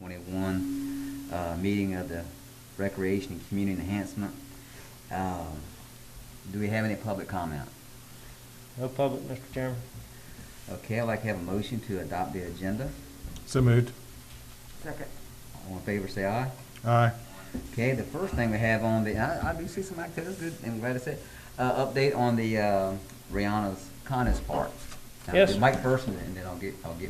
2021 meeting of the Recreation and Community Enhancement. Do we have any public comment? No public, Mr. Chairman. Okay, I'd like to have a motion to adopt the agenda. So moved. Second. All in favor, say aye. Aye. Okay, the first thing we have on the, I do see some activity, good, and glad to say, update on the Rihanna's Connors Park. Now, Yes, do sir. Mike first, and then I'll get with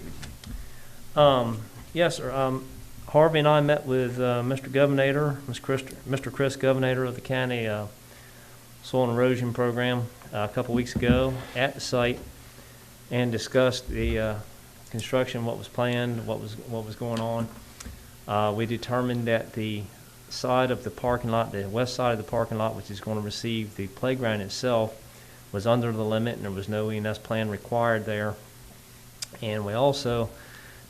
you. Yes, sir. Harvey and I met with Mr. Governator, Mr. Chris Governator of the county soil and erosion program a couple weeks ago at the site and discussed the construction, what was planned, what was going on. We determined that the side of the parking lot, the west side of the parking lot, which is going to receive the playground itself, was under the limit, and there was no E&S plan required there. And we also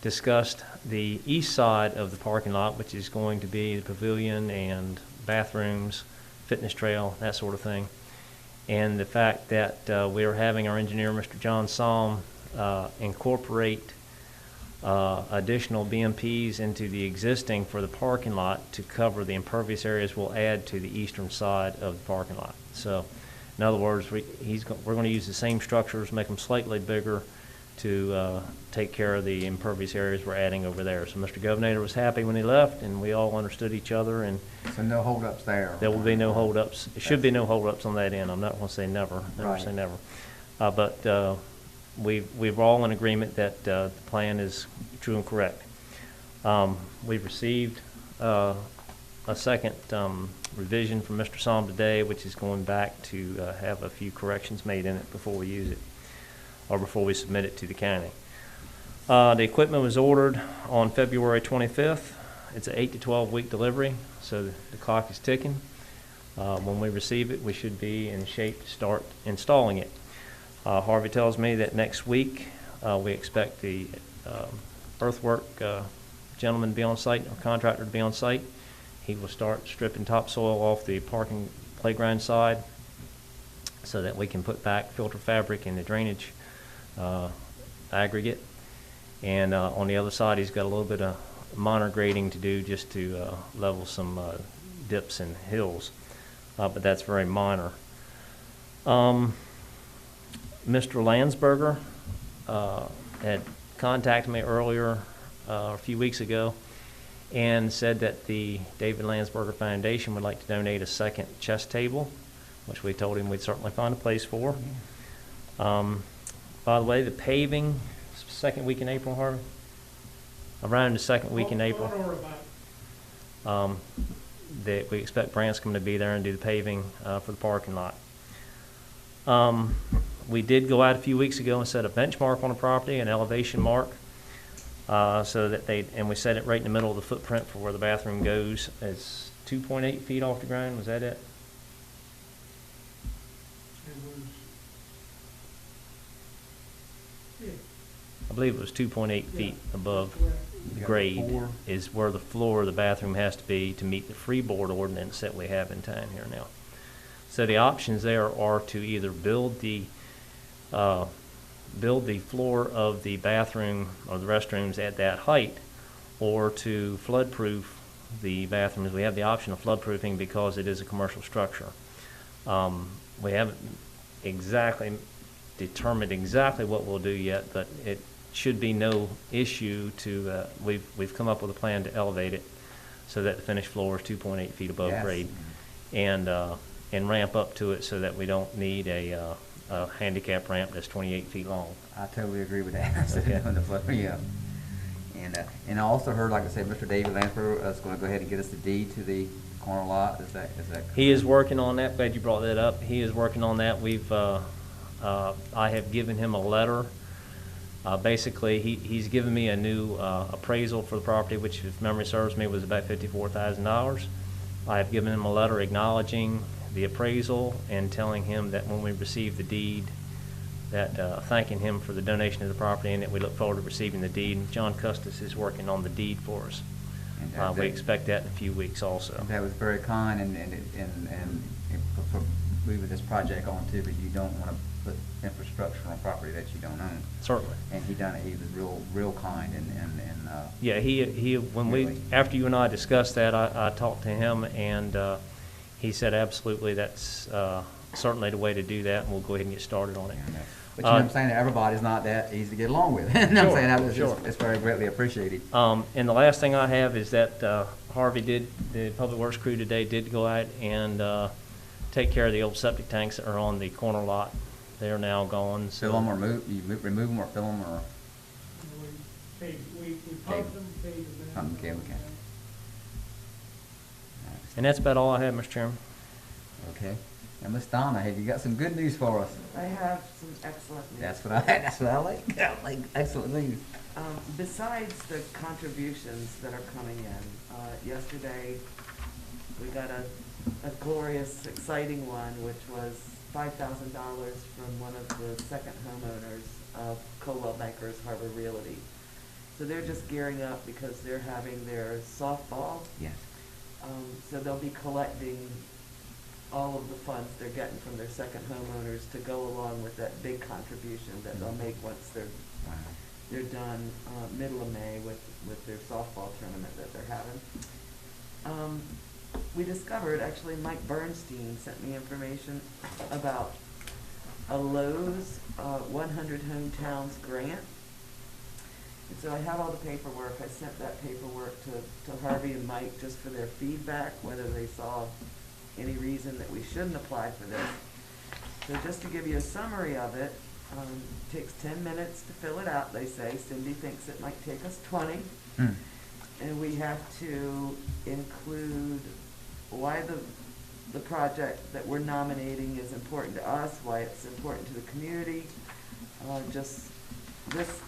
discussed the east side of the parking lot, which is going to be the pavilion and bathrooms, fitness trail, that sort of thing. And the fact that we are having our engineer, Mr. John Salm, incorporate additional BMPs into the existing for the parking lot to cover the impervious areas will add to the eastern side of the parking lot. So, in other words, we're going to use the same structures, make them slightly bigger to take care of the impervious areas we're adding over there. So Mr. Governator was happy when he left, and we all understood each other, and So no holdups there? there will be no holdups. It should be no holdups on that end. I'm not going to say never, Right. say never. But we're all in agreement that the plan is true and correct. We've received a second revision from Mr. Salm today, which is going back to have a few corrections made in it before we use it, or before we submit it to the county. The equipment was ordered on February 25th. It's an 8 to 12 week delivery, so the clock is ticking. When we receive it, we should be in shape to start installing it. Harvey tells me that next week we expect the earthwork gentleman to be on site, or contractor to be on site. He will start stripping topsoil off the parking playground side so that we can put back filter fabric in the drainage aggregate. And on the other side, he's got a little bit of minor grading to do just to level some dips and hills, but that's very minor. Mr. Landsberger had contacted me earlier, a few weeks ago, and said that the David Landsberger Foundation would like to donate a second chess table, which we told him we'd certainly find a place for. By the way, the paving, second week in April, Harvey? Around the second week in April. That we expect Branscombe to be there and do the paving for the parking lot. We did go out a few weeks ago and set a benchmark on the property, an elevation mark, so that and we set it right in the middle of the footprint for where the bathroom goes. It's 2.8 feet off the ground. Was that it? I believe it was 2.8 feet above the grade is where the floor of the bathroom has to be to meet the freeboard ordinance that we have in town here now. So the options there are to either build the floor of the bathroom or the restrooms at that height, or to floodproof the bathrooms. We have the option of floodproofing because it is a commercial structure. We haven't exactly determined exactly what we'll do yet, but it should be no issue to, we've come up with a plan to elevate it so that the finished floor is 2.8 feet above grade, and ramp up to it so that we don't need a handicap ramp that's 28 feet long. I totally agree with that. Okay. On the floor, yeah. And I also heard, like I said, Mr. David Lansbury is going to go ahead and get us the deed to the corner lot. Is that correct? He is working on that. Glad you brought that up. He is working on that. I have given him a letter. Basically, he's given me a new appraisal for the property, which, if memory serves me, was about $54,000. I have given him a letter acknowledging the appraisal and telling him that when we receive the deed, that thanking him for the donation of the property, and that we look forward to receiving the deed. John Custis is working on the deed for us. And We expect that in a few weeks also. that was very kind, and for moving this project on too, but you don't want to put infrastructure on property that you don't own. Certainly. And he done it, he was real kind and, Yeah, when Really? after you and I discussed that, I talked to him, and he said absolutely, that's certainly the way to do that, and we'll go ahead and get started on it. but you know what I'm saying, everybody's not that easy to get along with. You know what I'm saying, Sure. it's very greatly appreciated. And the last thing I have is that Harvey the Public Works crew today did go out and take care of the old septic tanks that are on the corner lot. They are now gone. So Fill them or remove them or fill them or? We pumped them, paid them. Okay. And that's about all I have, Mr. Chairman. Okay. And Miss Donna, have you got some good news for us? I have some excellent news. That's what I like. I like excellent news. Besides the contributions that are coming in, yesterday we got a glorious, exciting one, which was $5,000 from one of the second homeowners of Coldwell Banker's Harbor Realty. So they're just gearing up because they're having their softball. Yes. So they'll be collecting all of the funds they're getting from their second homeowners to go along with that big contribution that they'll make once Wow. they're done middle of May with their softball tournament that they're having. We discovered, actually, Mike Bernstein sent me information about a Lowe's 100 Hometowns grant. And so I have all the paperwork. I sent that paperwork to Harvey and Mike just for their feedback, whether they saw any reason that we shouldn't apply for this. So just to give you a summary of it, takes 10 minutes to fill it out, they say. Cindy thinks it might take us 20. Hmm. And we have to include why the project that we're nominating is important to us, why it's important to the community. Just this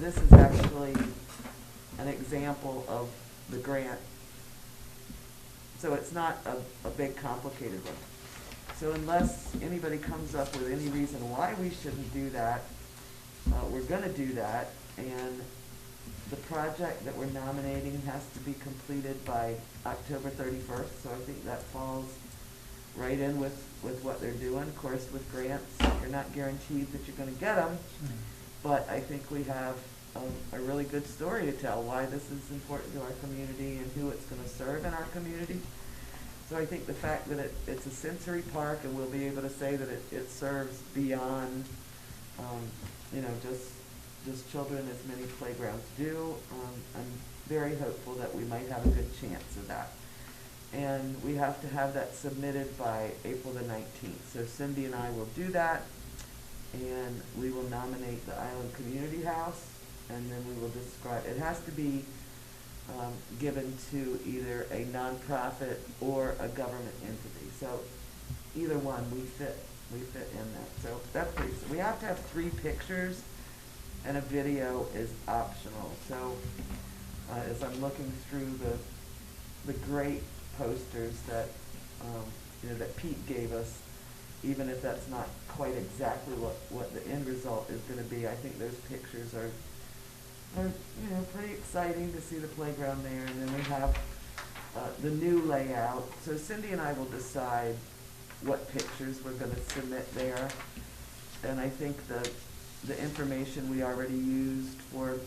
is actually an example of the grant. So it's not a big complicated one. So unless anybody comes up with any reason why we shouldn't do that, we're gonna do that, and the project that we're nominating has to be completed by October 31st, so I think that falls right in with what they're doing. Of course, with grants, you're not guaranteed that you're gonna get them, but I think we have a really good story to tell why this is important to our community and who it's gonna serve in our community. So I think the fact that it's a sensory park and we'll be able to say that it serves beyond, just children, as many playgrounds do, I'm very hopeful that we might have a good chance of that. And we have to have that submitted by April the 19th. So Cindy and I will do that, and we will nominate the Island Community House, and then we will describe, it has to be given to either a nonprofit or a government entity. So either one, we fit in that. So that's pretty, we have to have 3 pictures, and a video is optional. So as I'm looking through the great posters that that Pete gave us, even if that's not quite exactly what the end result is going to be, I think those pictures are pretty exciting to see the playground there. And then we have the new layout. So Cindy and I will decide what pictures we're going to submit there. And I think the information we already used for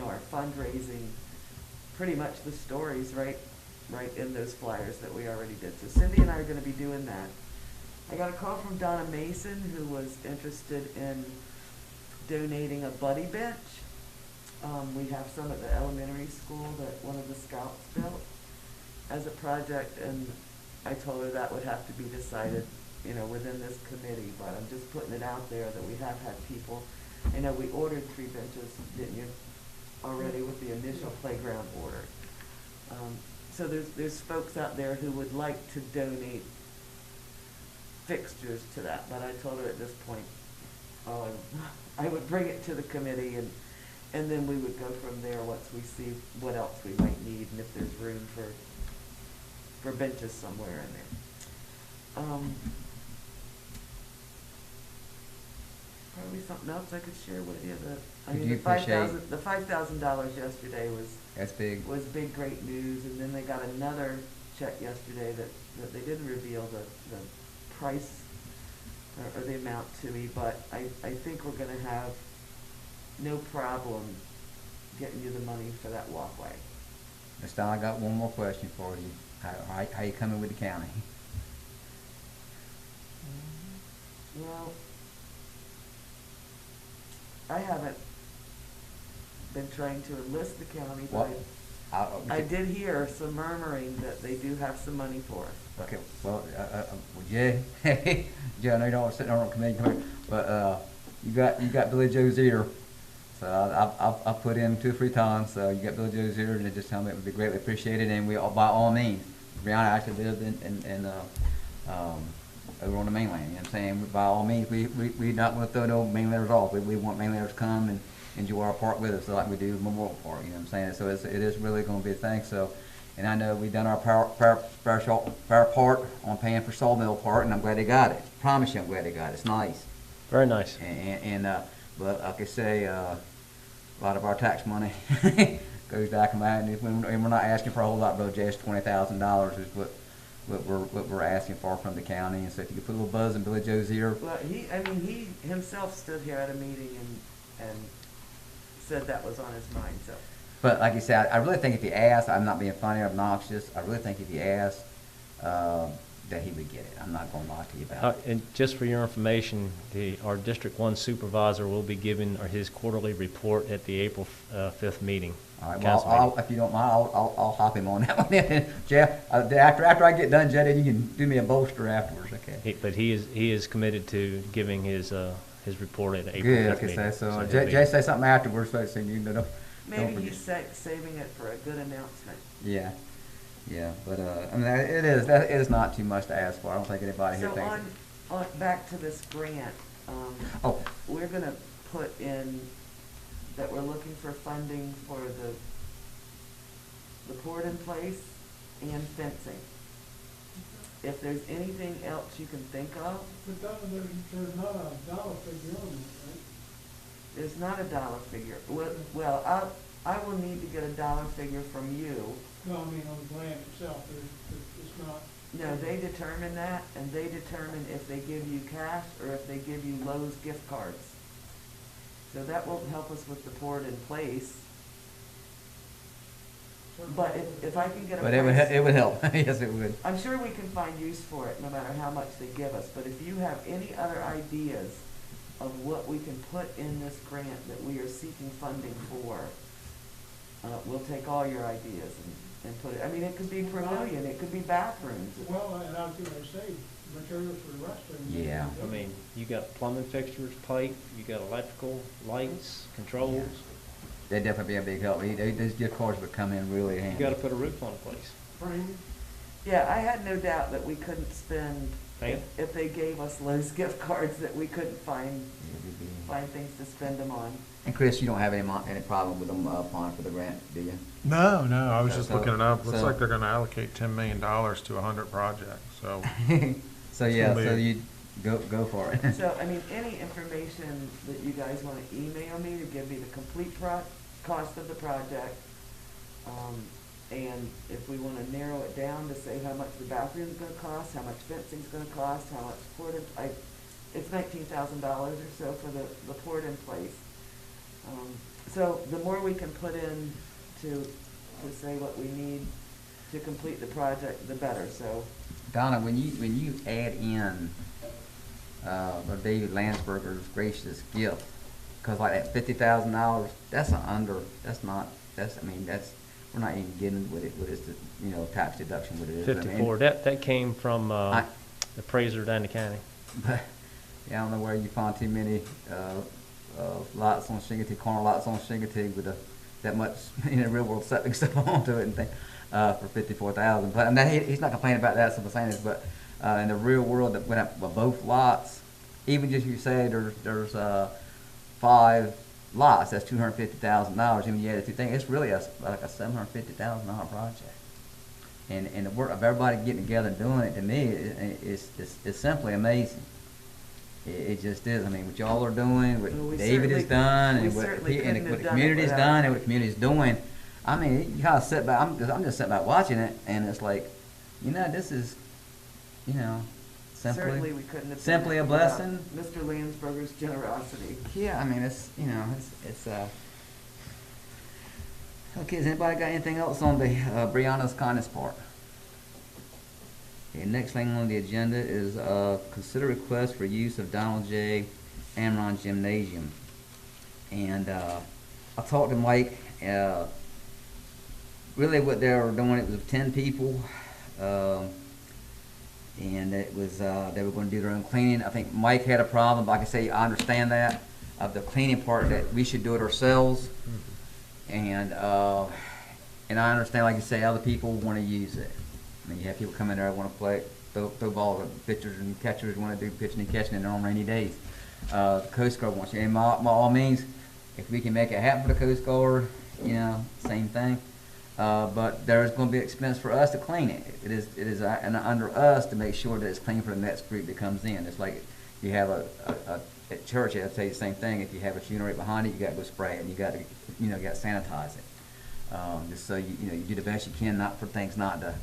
our fundraising, pretty much the stories right in those flyers that we already did. So Cindy and I are going to be doing that. I got a call from Donna Mason, who was interested in donating a buddy bench. We have some at the elementary school that one of the scouts built as a project, and I told her that would have to be decided within this committee, but I'm just putting it out there that we have had people. I know we ordered 3 benches, didn't you, already with the initial playground order. So there's folks out there who would like to donate fixtures to that, but I told her at this point, I would bring it to the committee, and then we would go from there once we see what else we might need and if there's room for benches somewhere in there. Probably something else I could share with you. The $5,000 yesterday That's big. was big, great news, and then they got another check yesterday that they didn't reveal the price or the amount to me, but I think we're gonna have no problem getting you the money for that walkway. Miss Don, I got one more question for you. How you coming with the county? Well, I haven't been trying to enlist the county, but What? I did hear some murmuring that they do have some money for us. Okay, well, Jay, Jay, I know you don't want to sit on a committee, but, you got Billy Joe's ear. So I've put in 2 or 3 times, so you got Billy Joe's ear, and just tell me it would be greatly appreciated, and we, by all means, Brianna actually lives in over on the mainland, you know what I'm saying? By all means, we not gonna throw no mainlanders off. We want mainlanders to come and enjoy our park with us, like we do Memorial Park, you know what I'm saying? So it is really gonna be a thing, so, and I know we've done our fair part on paying for Sawmill Park, and I'm glad they got it. Promise you, I'm glad they got it. It's nice. Very nice. But like I say, a lot of our tax money goes back in that, and we're not asking for a whole lot, Brother Jay. It's $20,000 is what we're asking for from the county. And so if you could put a little buzz in Billy Joe's ear. Well, he himself stood here at a meeting and said that was on his mind, so. But like you said, I really think if he asked, I'm not being funny or obnoxious, I really think if he asked, that he would get it. I'm not gonna lie to you about it. And just for your information, our District 1 supervisor will be giving his quarterly report at the April 5th meeting. All right, council well, meeting. if you don't mind, I'll hop him on that one. Jeff, after I get done, Jed, then you can do me a bolster afterwards, okay? But he is committed to giving his report at the April 5th Good, meeting. okay, so he'll Jay be- say something afterwards, so you know, don't Maybe forget. he's saving it for a good announcement. Yeah, but, I mean, that is not too much to ask for. I don't think anybody here So thinks. on, back to this grant, Oh, we're gonna put in that we're looking for funding for the port in place and fencing. If there's anything else you can think of, But there's not a dollar figure on it, right? there's not a dollar figure. Well, I will need to get a dollar figure from you. No, I mean, on the grant itself, it's not. No, they determine that, and they determine if they give you cash or if they give you Lowe's gift cards. So that won't help us with the port in place. But if I can get a but price. it would help. Yes, it would. I'm sure we can find use for it, no matter how much they give us, but if you have any other ideas of what we can put in this grant that we are seeking funding for, we'll take all your ideas and put it, I mean, it could be pavilion, it could be bathrooms. Well, and I was gonna say, materials for the restrooms. Yeah. I mean, you got plumbing fixtures, pipe, you got electrical, lights, controls. That'd definitely be a big help. Those gift cards would come in really You handy. gotta put a roof on the place. Frame. Yeah, I had no doubt that we couldn't spend, Thank you. if they gave us Lowe's gift cards, that we couldn't find things to spend them on. And Chris, you don't have any problem with them applying for the grant, do you? No, I was just So- looking it up. Looks so- like they're gonna allocate $10 million to 100 projects, so. So yeah, gonna be- so you go for it. So, I mean, any information that you guys wanna email me to give me the complete cost of the project, and if we wanna narrow it down to say how much the bathroom's gonna cost, how much fencing's gonna cost, how much it's $19,000 or so for the port in place. So the more we can put in to say what we need to complete the project, the better, so. Donna, when you add in David Landsberger's gracious gift, because like that $50,000, we're not even getting what is the tax deduction what it is. 54, that came from the appraiser down the county. But yeah, I don't know where you find too many lots on Shingatee, corner lots on Shingatee with that much real world septic stuff onto it and things for $54,000. But he's not complaining about that. So I'm saying is, but in the real world, that went up with both lots, even just you say there's 5 lots, that's $250,000. Even you add the two things, it's really like a $750,000 project. And the work of everybody getting together and doing it, to me, is simply amazing. It just is. I mean, what y'all are doing, what Well, we David has certainly- done, we and what certainly the couldn't have done it community's without- done, and what the community's doing. I mean, you kind of sit back. I'm just sitting back watching it, and it's like, this is, Certainly, we couldn't have. done simply it a without blessing. Mr. Landsberger's generosity. Yeah, I mean, it's, you know, it's, okay, has anybody got anything else on the, Brianna's kindness part? Okay, next thing on the agenda is, consider request for use of Donald J. Amron Gymnasium. And, I talked to Mike, really what they were doing, it was 10 people, and it was, they were gonna do their own cleaning. I think Mike had a problem, but like I say, I understand that, of the cleaning part, that we should do it ourselves. And I understand, like you say, other people wanna use it. I mean, you have people come in there that wanna play, throw balls at pitchers and catchers, wanna do pitching and catching in their own rainy days. The Coast Guard wants you, and by all means, if we can make it happen for the Coast Guard, you know, same thing. But there's gonna be expense for us to clean it. It is and under us to make sure that it's clean for the next group that comes in. It's like you have at church, I'd say the same thing. If you have a funeral right behind it, you gotta go spray it, and you gotta sanitize it. Just so you do the best you can, not for things not to.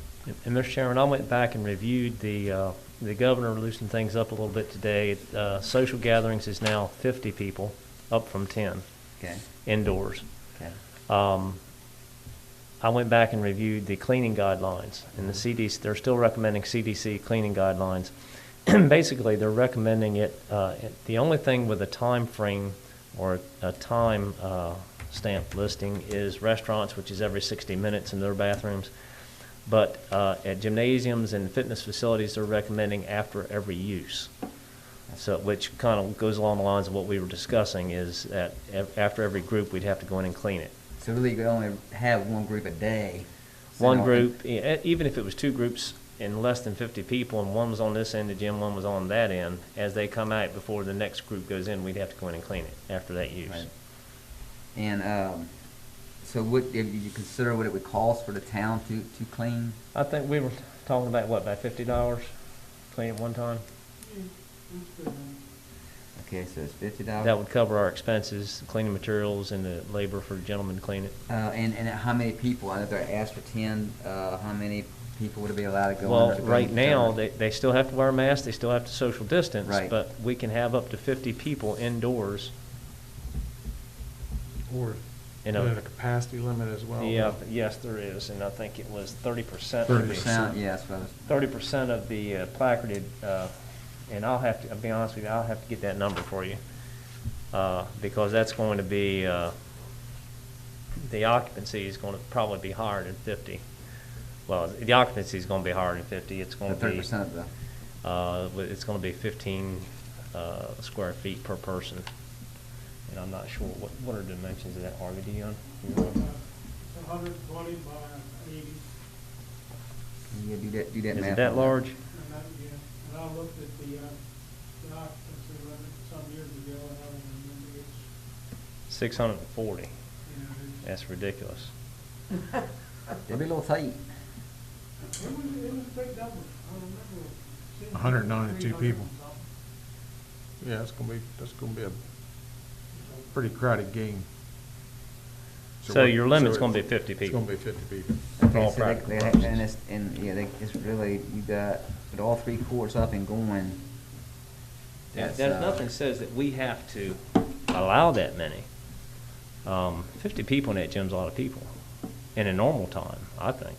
And Mr. Chairman, I went back and reviewed the governor loosened things up a little bit today. Social gatherings is now 50 people, up from 10. Okay. Indoors. Okay. I went back and reviewed the cleaning guidelines, and the CDC, they're still recommending CDC cleaning guidelines. Basically, they're recommending it, the only thing with a time frame or a time stamp listing is restaurants, which is every 60 minutes in their bathrooms. But at gymnasiums and fitness facilities, they're recommending after every use. So, which kind of goes along the lines of what we were discussing, is that after every group, we'd have to go in and clean it. So really, you could only have one group a day. So One group, even if it was two groups and less than 50 people, and one was on this end of the gym, one was on that end, as they come out before the next group goes in, we'd have to go in and clean it after that use. Right. And so what, if you consider what it would cost for the town to clean? I think we were talking about, what, about $50 clean it one time? Okay, so it's $50. That would cover our expenses, cleaning materials, and the labor for the gentlemen to clean it. And how many people? I know they asked for 10. How many people would be allowed to go? Well, under the right cleaning now, service? they still have to wear a mask, they still have to social distance, Right. but we can have up to 50 people indoors. Or You put in know, a capacity limit as well. yeah, yes, there is, and I think it was 30%. 30%, yes. Well, 30% of the placarded, and I'll be honest with you, I'll have to get that number for you, because that's going to be, the occupancy is going to probably be higher than 50. Well, the occupancy is going to be higher than 50. It's going to be 30% of the. it's going to be 15 square feet per person, and I'm not sure what are the dimensions of that, Harvey? Do you know? 120 by 80. Yeah, do that Is math it that on large? And that, yeah, and I looked at the occupancy limit some years ago, and I don't remember it's, 640. you know, it's, That's ridiculous. It'd be a little tight. it was a big number. I remember seeing 192 people. and something. Yeah, that's gonna be a pretty crowded game. So your limit's so going to be it's- 50 It's people. gonna be 50 people. For all So practical and purposes. it's really, you got, with all three courts up and going. that's, Nothing says that we have to allow that many. 50 people in that gym's a lot of people in a normal time, I think.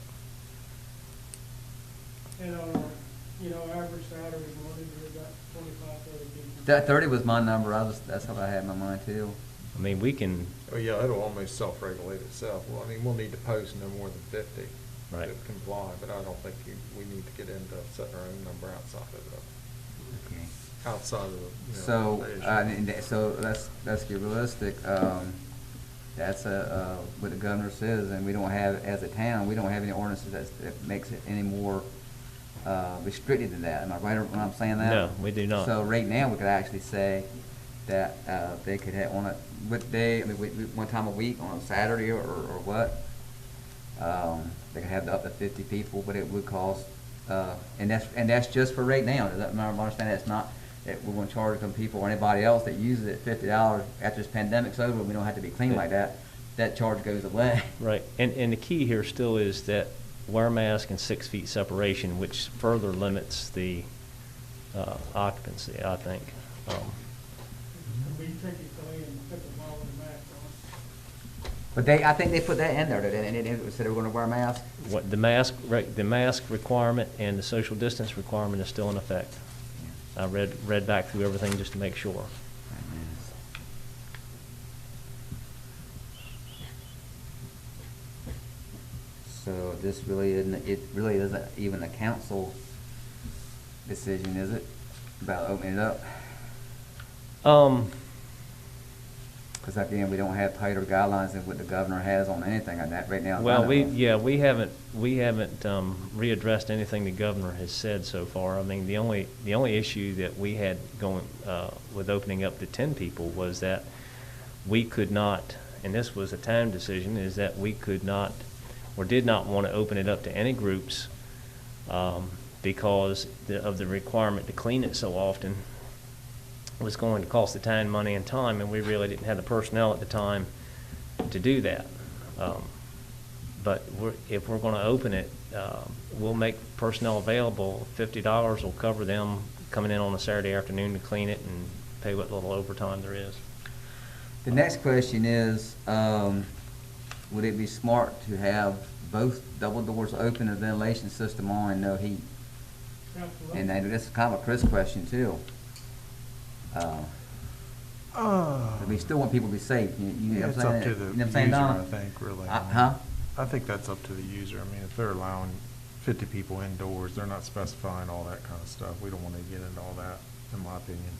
And average Saturday morning, you've got 25, 30 people. That 30 was my number. That's what I had in my mind too. I mean, we can, Oh, yeah, it'll almost self-regulate itself. Well, I mean, we'll need to post no more than 50 Right. to comply, but I don't think we need to get into setting our own number outside of the, Okay. outside of the, So, station. so let's get realistic. That's what the governor says, and we don't have, as a town, we don't have any ordinances that makes it any more restricted than that. Am I right when I'm saying that? No, we do not. So right now, we could actually say that they could have on a, what day, I mean, one time a week, on a Saturday or what? They could have up to 50 people, but it would cost, and that's just for right now. Does that, I understand that's not, that we're gonna charge some people or anybody else that uses it $50 after this pandemic's over, we don't have to be clean like that. That charge goes away. right, and the key here still is that wear a mask and 6 feet separation, which further limits the occupancy, I think. It can be tricky playing pickleball with a mask on. But I think they put that in there, and it said they were gonna wear masks. What, the mask requirement and the social distance requirement is still in effect. I read back through everything just to make sure. So this really isn't, it really isn't even a council decision, is it? About opening it up? Because again, we don't have tighter guidelines than what the governor has on anything on that right now. Well, we haven't readdressed anything the governor has said so far. I mean, the only issue that we had going with opening up to 10 people was that we could not, and this was a time decision, is that we could not or did not want to open it up to any groups because of the requirement to clean it so often was going to cost the town money and time, and we really didn't have the personnel at the time to do that. But if we're going to open it, we'll make personnel available. $50 will cover them coming in on a Saturday afternoon to clean it and pay what little overtime there is. The next question is, would it be smart to have both double doors open and ventilation system on and no heat? Absolutely. And this is kind of a Chris question too. We still want people to be safe. You know It's what I'm up saying? to the You know what I'm saying, user, Donna? I think, really. Huh? I think that's up to the user. I mean, if they're allowing 50 people indoors, they're not specifying all that kind of stuff. We don't want to get into all that, in my opinion.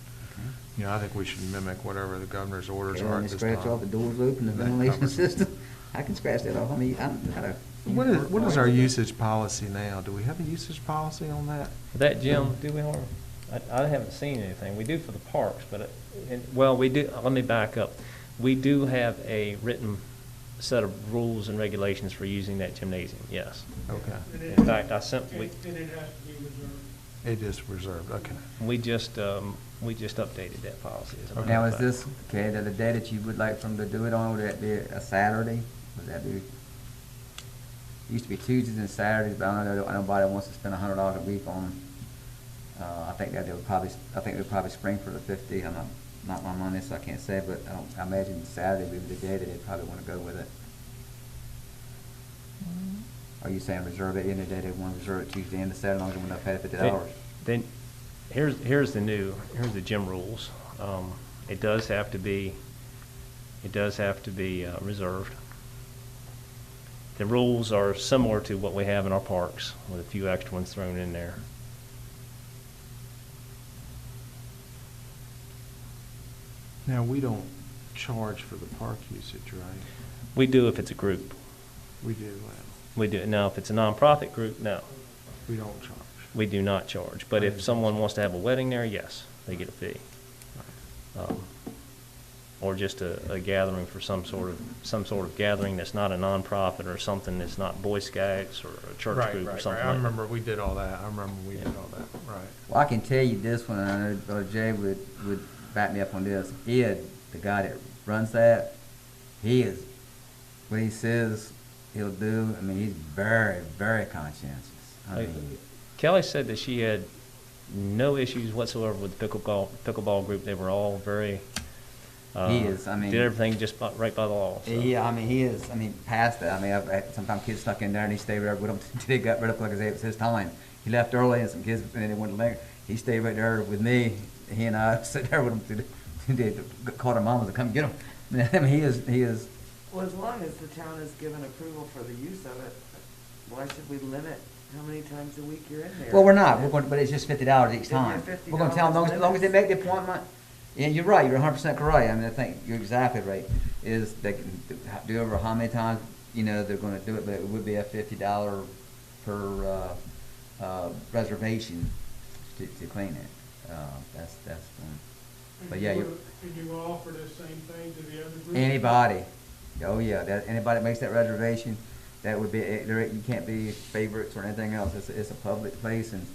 You know, I think we should mimic whatever the governor's orders Okay, are let at me this scratch off the time. doors open, the That ventilation covers it. system. I can scratch that off. I mean, I'm kind of. What is our usage policy now? Do we have a usage policy on that? That, Jim, do we, Harv? I haven't seen anything. We do for the parks, but, well, we do, let me back up. We do have a written set of rules and regulations for using that gymnasium, yes. Okay. In fact, I sent, And it has to be reserved. It is reserved, okay. we just updated that policy. As a matter Now, of is fact. this, okay, the day that you would like for them to do it on, would that be a Saturday? Would that be? It used to be Tuesdays and Saturdays, but I know nobody wants to spend $100 a week on. I think that they would probably spring for the 50. I'm not my money, so I can't say, but I imagine Saturday would be the day that they'd probably want to go with it. Are you saying reserve it any day they want to reserve it Tuesday and the Saturday, as long as they want to pay the $50? Then, here's the gym rules. It does have to be reserved. The rules are similar to what we have in our parks, with a few extra ones thrown in there. Now, we don't charge for the park usage, right? We do if it's a group. We do. We do. Now, if it's a nonprofit group, no, We don't charge. we do not charge. But if someone wants to have a wedding there, yes, they get a fee. Or just a gathering for some sort of gathering that's not a nonprofit or something that's not Boy Scouts or a church group or something I like that. remember we did all that. I remember we did all that, right. Well, I can tell you this one, and I know Brother Jay would back me up on this. Ed, the guy that runs that, he is, what he says he'll do, I mean, he's very, very conscientious. I mean, Kelly said that she had no issues whatsoever with the pickleball group. They were all very, He is, I mean. did everything just right by the law. So. Yeah, I mean, he is, I mean, past that. I mean, I've had sometimes kids stuck in there and he stayed there with them until they got rid of it like it was his time. He left early and some kids, and then they went later. He stayed right there with me. He and I sat there with him they called their mamas to come get him. I mean, he is. Well, as long as the town has given approval for the use of it, why should we limit how many times a week you're in there? Well, we're not. We're going, but it's just $50 each If you're time. $50 We're going to tell them as long as they make the appointment. And you're right. You're 100% correct. I mean, I think you're exactly right. Is they can do over how many times they're going to do it, but it would be a $50 per reservation to clean it. That's one. But yeah, Could you offer the same thing to the other groups? anybody. Oh yeah, anybody that makes that reservation, that would be. You can't be favorites or anything else. It's a public place, and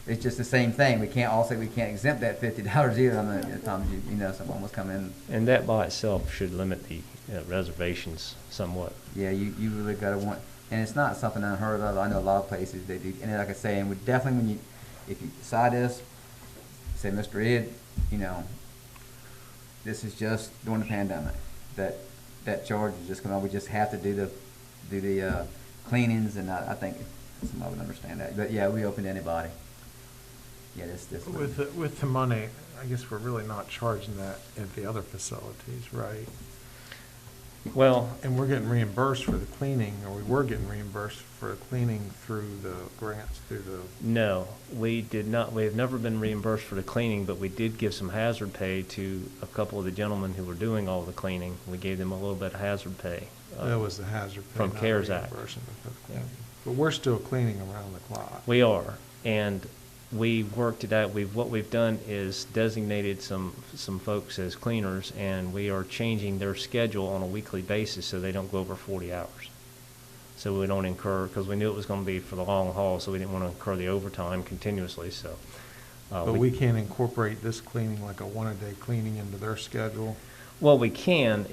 it's just the same thing. We can't all say we can't exempt that $50 either. I mean, at times someone was coming in. And that by itself should limit the reservations somewhat. Yeah, you really got to want, and it's not something unheard of. I know a lot of places they do, and like I say, and we definitely if you decide this, say, Mr. Ed, you know, this is just during the pandemic, that charge is just we just have to do the cleanings, and I think somebody would understand that. But yeah, we open to anybody. Yeah, this. With the money, I guess we're really not charging that at the other facilities, right? Well, And we're getting reimbursed for the cleaning, or we were getting reimbursed for the cleaning through the grants, through the, no, we did not. We have never been reimbursed for the cleaning, but we did give some hazard pay to a couple of the gentlemen who were doing all the cleaning. We gave them a little bit of hazard pay. that was the hazard pay, From not CARES Act. reimbursement for the Yeah. cleaning. But we're still cleaning around the clock. We are, and we worked it out. What we've done is designated some folks as cleaners, and we are changing their schedule on a weekly basis so they don't go over 40 hours. So we don't incur, because we knew it was going to be for the long haul, so we didn't want to incur the overtime continuously, so. But we can't incorporate this cleaning, like a one-a-day cleaning, into their schedule. Well, we can.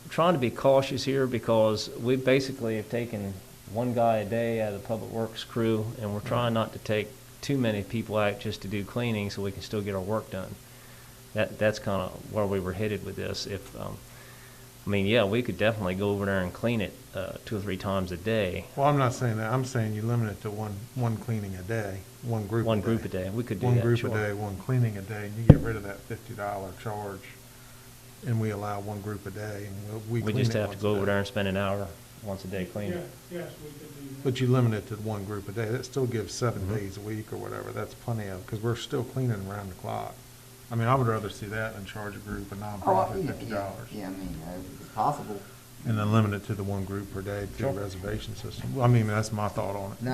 Trying to be cautious here, because we basically have taken one guy a day out of the Public Works crew, and we're trying not to take too many people out just to do cleaning so we can still get our work done. That's kind of where we were headed with this. I mean, yeah, we could definitely go over there and clean it 2 or 3 times a day. Well, I'm not saying that. I'm saying you limit it to one cleaning a day, one group a day. One group a day. We could do that, One group sure. a day, one cleaning a day, and you get rid of that $50 charge, and we allow one group a day, and we We clean just it have to once go a over day. there and spend an hour once a day cleaning. Yes, we could do that. But you limit it to one group a day. That still gives 7 Mhm. days a week or whatever. That's plenty of, because we're still cleaning around the clock. I mean, I would rather see that than charge a group, a nonprofit, $50. Yeah, I mean, it's possible. And then limit it to the one group per day through the Sure. reservation system. Well, I mean, that's my thought on it. No,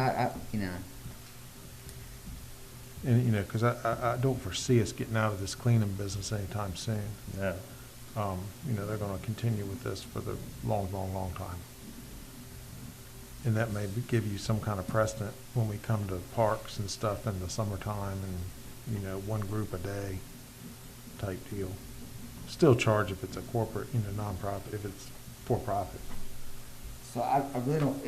And, you know, because I don't foresee us getting out of this cleaning business anytime soon. No. You know, they're going to continue with this for the long, long, long time. And that may give you some kind of precedent when we come to parks and stuff in the summertime, and, you know, one group a day type deal. Still charge if it's a corporate, you know, nonprofit, if it's for profit. So I really don't,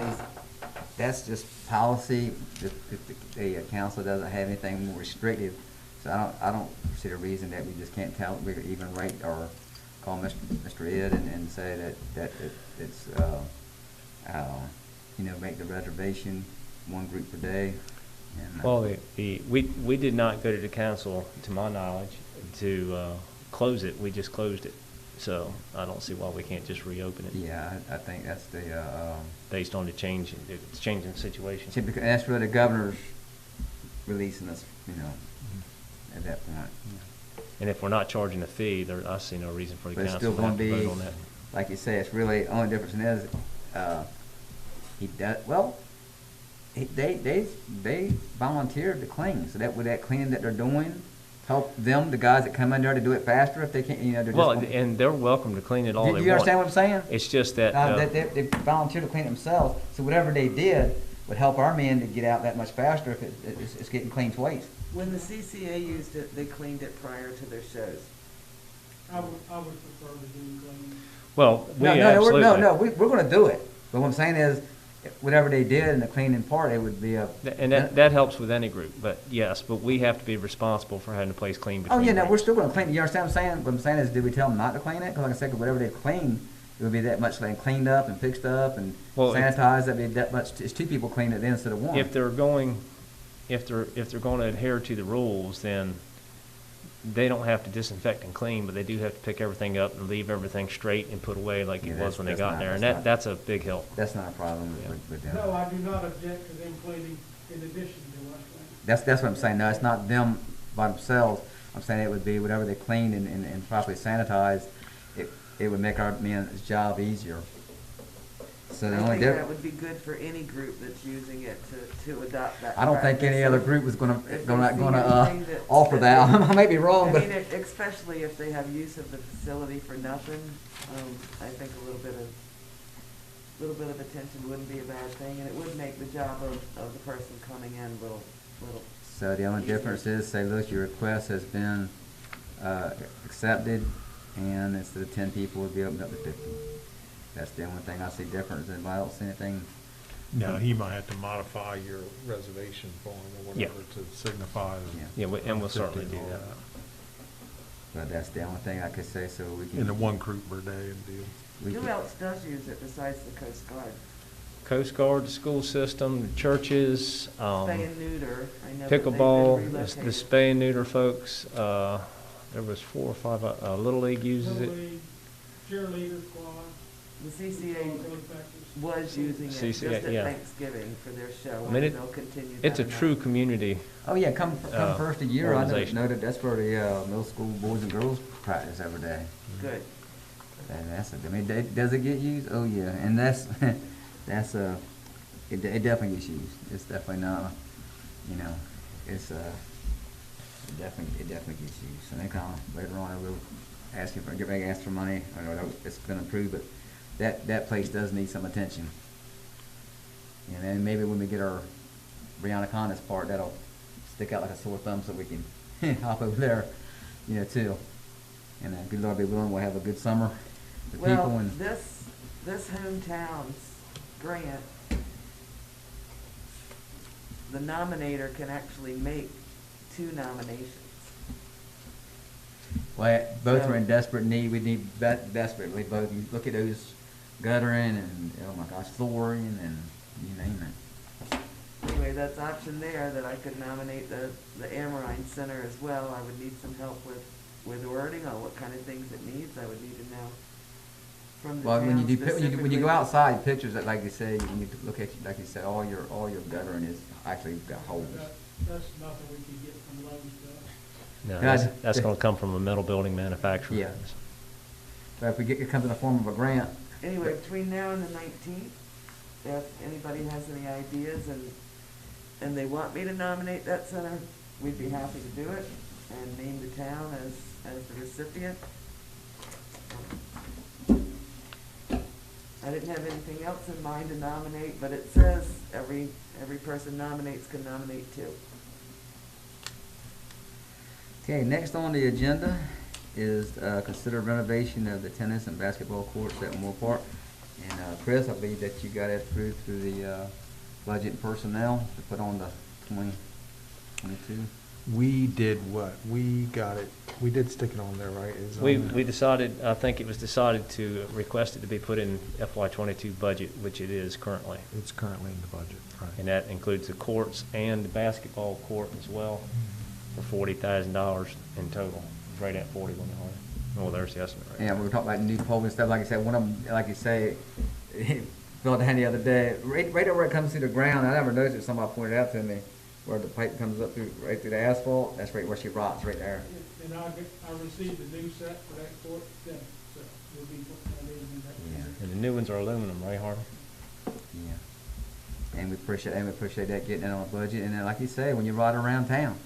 that's just policy, if the council doesn't have anything more restrictive. So I don't see the reason that we just can't we could even rate or call Mr. Ed and say that it's, you know, make the reservation one group per day. And, Well, we did not go to the council, to my knowledge, to close it. We just closed it. So I don't see why we can't just reopen it yeah, I think that's the, based on the changing situation. see, because that's really the governor's releasing us, you know, at that point. And if we're not charging a fee, I see no reason for the But it's council still to have gonna to be, vote on that. like you say, it's really, only difference is, he does, well, they volunteered to clean, so would that cleaning that they're doing help them, the guys that come in there, to do it faster if they can't, you know, they're just. Well, and they're welcome to clean it all they want. Do you understand what I'm saying? It's just that, They volunteered to clean it themselves, so whatever they did would help our men to get out that much faster if it's getting clean twice. When the CCA used it, they cleaned it prior to their shows. I would prefer to do cleaning. well, we No, absolutely. we're gonna do it, but what I'm saying is, whatever they did in the cleaning part, it would be a. And that helps with any group, but yes, but we have to be responsible for having the place clean Oh, between yeah, no, we're groups. still gonna clean it, you understand what I'm saying? What I'm saying is, did we tell them not to clean it? Cause like I said, whatever they clean, it would be that much like cleaned up and fixed up and Well, if- sanitized, that'd be that much, it's 2 people cleaning it then instead of 1. If they're going to adhere to the rules, then they don't have to disinfect and clean, but they do have to pick everything up and leave everything straight and put away like Yeah, it was when they that's got not- there, and that's not- that's a big help. That's not a problem Yeah. with them. No, I do not object to them cleaning in addition to us cleaning. That's what I'm saying, no, it's not them by themselves, I'm saying it would be whatever they cleaned and properly sanitized, it would make our men's job easier. So the I only think that difference, would be good for any group that's using it to adopt that. I don't think any practice. other group was gonna If they see anything that- offer that, I may be wrong, I but. mean, especially if they have use of the facility for nothing, I think a little bit of attention wouldn't be a bad thing, and it would make the job of the person coming in a little. So the only easier. difference is, say, look, your request has been, accepted, and instead of 10 people, would be opened up to 50. That's the only thing I see difference, anybody else see anything No, he might have to modify your reservation form or Yeah. whatever to signify. Yeah. Yeah, and we'll certainly do and all that. But that's the only thing I could say, so we can. In the one group per day and deal. we Who can- else does use it besides the Coast Guard? Coast Guard, the school system, the churches, Spay and neuter, I know that they've been pickleball, the relocated. spay and neuter folks, there was 4 or 5, Little League uses Little it. League, cheerleader squad, The CCA all those factors. was using it just CCA, at yeah. Thanksgiving for their show, I mean, and they'll continue that. It's a or not. true community. Oh, yeah, come first of year, I organization. know that that's where the, middle school boys and girls practice every day. Good. And that's, I mean, does it get used? Oh, yeah, and that's, that's, it definitely gets used. It's definitely not, you know, it's, it definitely gets used. And they kind of, later on, we'll ask you for, get ready to ask for money, I know it's been approved, but that place does need some attention. And then maybe when we get our Brianna Conda's part, that'll stick out like a sore thumb so we can hop over there, you know, too. And good Lord be willing, we'll have a good summer. The people Well, and this hometown's grant, the nominator can actually make 2 nominations. well, both So- are in desperate need. We need desperately both. You look at those guttering and oh my gosh, flooring and you name it. Anyway, that's option there, that I could nominate the Amorine Center as well. I would need some help with wording on what kind of things it needs. I would need to know from the Well, town when you specifically. when you go outside, pictures that like you say, when you look at like you said, all your guttering is actually got holes. That's nothing we can get from Lowe's, though. No, God. that's gonna come from a metal building manufacturer. Yeah. But if it comes in the form of a grant, Anyway, between now and the 19th, if anybody has any ideas and they want me to nominate that center, we'd be happy to do it and name the town as the recipient. I didn't have anything else in mind to nominate, but it says every person nominates can nominate 2. okay. Next on the agenda is consider renovation of the tennis and basketball courts at Moore Park. And Chris, I believe that you got it approved through the budget and personnel to put on the 2022. We did what? We got it, we did stick it on there, right? It's on We there. decided, I think it was decided to request it to be put in FY22 budget, which it is currently. It's currently in the budget, right? And that includes the courts and the basketball court as well for $40,000 in total. Right at 41. Oh, there's the estimate right Yeah, there. we were talking about new poles and stuff. Like I said, one of them, like you say, fell down the other day. Right over where it comes through the ground. I never noticed it. Somebody pointed out to me where the pipe comes up through right through the asphalt. That's right where she rots, right there. And I received a new set for that court, then, so we'll be putting that in that. Yeah. And the new ones are aluminum, right, Harvey? Yeah. And we appreciate that getting it on a budget. And then, like you say, when you ride around town,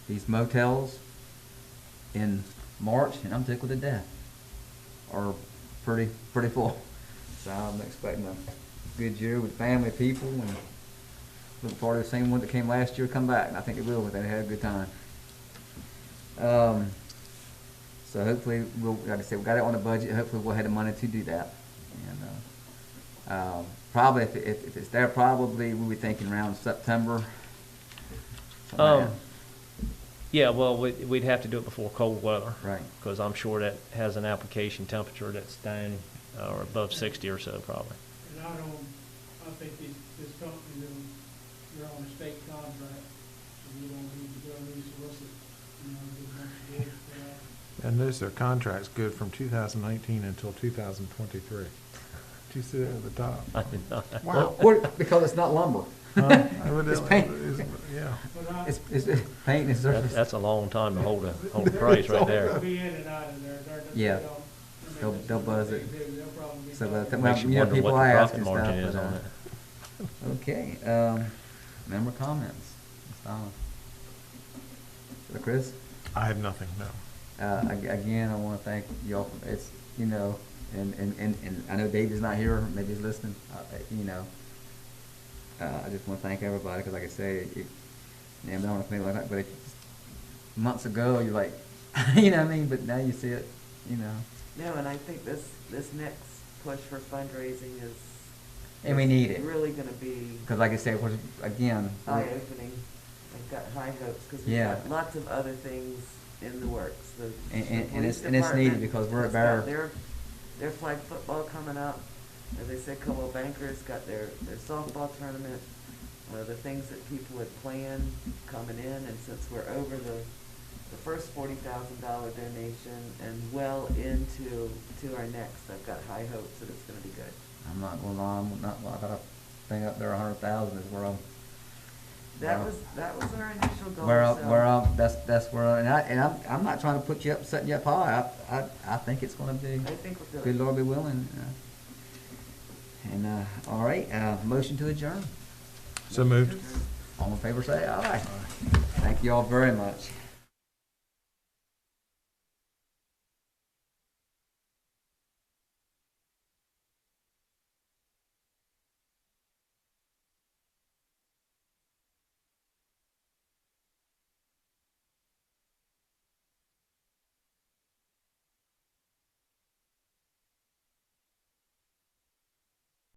these motels in March, and I'm tickled to death, are pretty full. So I'm expecting a good year with family, people, and looking forward to the same one that came last year come back. And I think it will, but they had a good time. So hopefully like I said, we got it on the budget. Hopefully we'll have the money to do that. And probably if it's there, probably we'll be thinking around September. something like that. Yeah, well, we'd have to do it before cold weather. Right. Because I'm sure that has an application temperature that's down or above 60 or so probably. And I think this company, they're on a state contract, so we don't need to go resolicit, you know, get a bunch of bids for that. And there's their contract's good from 2019 until 2023. Did you see that at the top? I did not. Wow. Because it's not lumber. It's paint. Yeah. But It's paint and surface. That's a long time to hold a price right there. They'll be in and out of there. Yeah. They They'll don't- buzz they it. do, they'll probably be So by the fine. time- Makes you you know, wonder people what the ask profit and margin stuff, is but, on it. Okay, member comments. Ms. Donna. Chris? I have nothing, no. Again, I want to thank y'all. It's, you know, and I know Dave is not here, maybe he's listening, you know. I just want to thank everybody, because like I say, I don't want to think like that, but months ago, you're like, you know what I mean? But now you see it, you know. No, and I think this next push for fundraising is And we need it. Really gonna be Because like I said, again, eye-opening. I've got high hopes, because we've Yeah. got lots of other things in the works. The And police it's needed department because we're has at Bear. got their flag football coming up. As I said, Coldwell Bankers got their softball tournament. The things that people had planned coming in, and since we're over the first $40,000 donation and well into our next, I've got high hopes that it's gonna be good. I'm not gonna lie, I got a thing up there, 100,000 is where I'm. That was our initial goal. That's where, and I'm not trying to put you up, setting you up high. I think it's gonna be, I think we're good good. Lord be willing. All right, motion to adjourn. So moved. All in favor say aye. Thank you all very much.